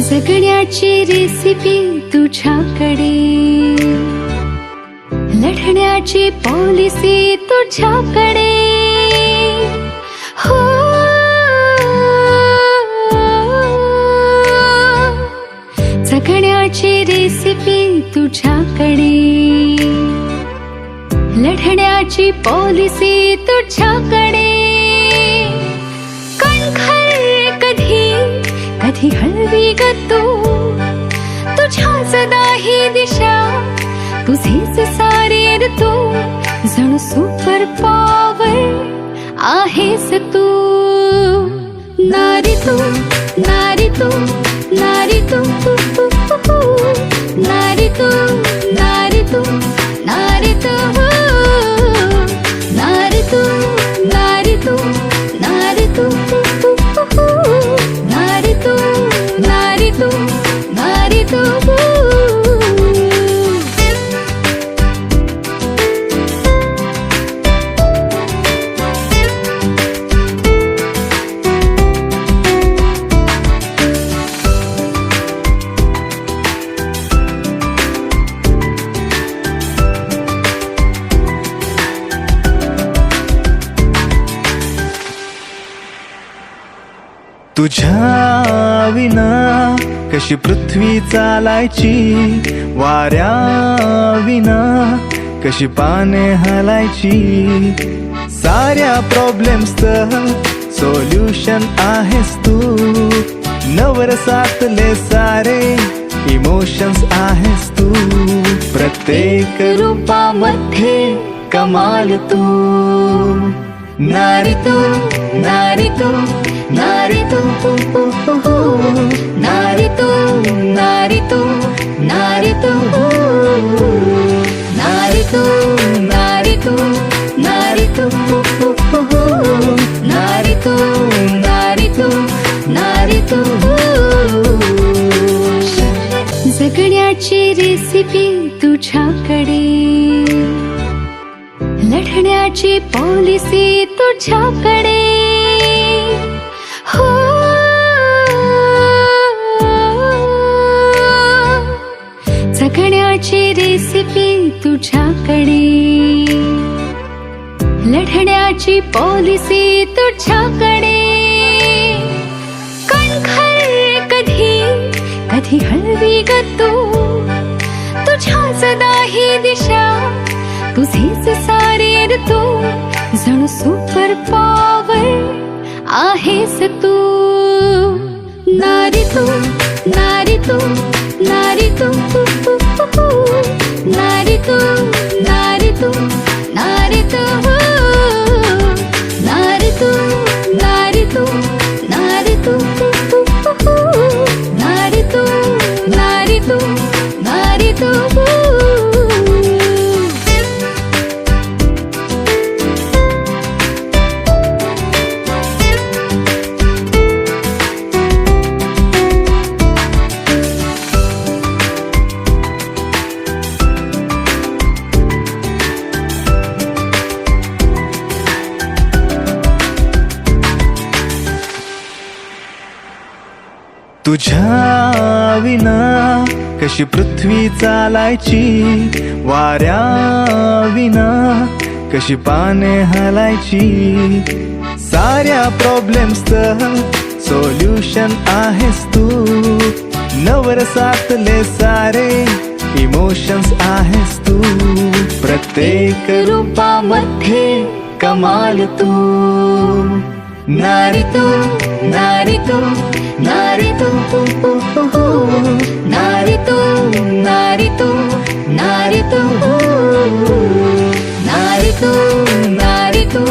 जगण्याची रेसिपी तुझ्याकडे, लढण्याची पॉलिसी तुझ्याकडे. हो जगण्याची रेसिपी तुझ्याकडे, लढण्याची पॉलिसी तुझ्याकडे. कणखर कधी कधी हळवी ग तू, तुझ्या सदा ही दिशा, तुझेच सारे ऋतू. जणू सुपर पॉवर आहेस तू. नारी तू, नारी तू, नारी तू, नारी तू, नारी तू, नारी तू, नारी तू, नारी तू, नारी तू, नारी तू, नारी तू, नारी तू. तुझ्या विना कशी पृथ्वी चालायची, वाऱ्या विना कशी पाने हलायची. साऱ्या प्रॉब्लेम्सचं सोल्युशन आहेस तू. नवरसातले सारे इमोशन्स आहेस तू. प्रत्येक रूपामध्ये कमाल तू. नारी तू, नारी तू, नारी तू, नारी तू, नारी तू, नारी तू, नारी तू, नारी तू, नारी तू, नारी तू, नारी तू, नारी तू. जगण्याची रेसिपी तुझ्याकडे, लढण्याची पॉलिसी तुझ्याकडे. हो जगण्याची रेसिपी तुझ्याकडे, लढण्याची पॉलिसी तुझ्याकडे. कणखर कधी कधी हळवी ग तू, तुझ्या सदा ही दिशा, तुझेच सारे ऋतू. जणू सुपर पॉवर आहेस तू. नारी तू, नारी तू, नारी तू, नारी तू, नारी तू, नारी तू, नारी तू, नारी तू, नारी तू, नारी तू, नारी तू, नारी तू. तुझ्या विना कशी पृथ्वी चालायची, वाऱ्या विना कशी पाने हलायची. साऱ्या प्रॉब्लेम्सचं सोल्युशन आहेस तू. नवरसातले सारे इमोशन्स आहेस तू. प्रत्येक रूपामध्ये कमाल तू. नारी तू, नारी तू, नारी तू, नारी तू, नारी तू, नारी तू, नारी तू, नारी तू,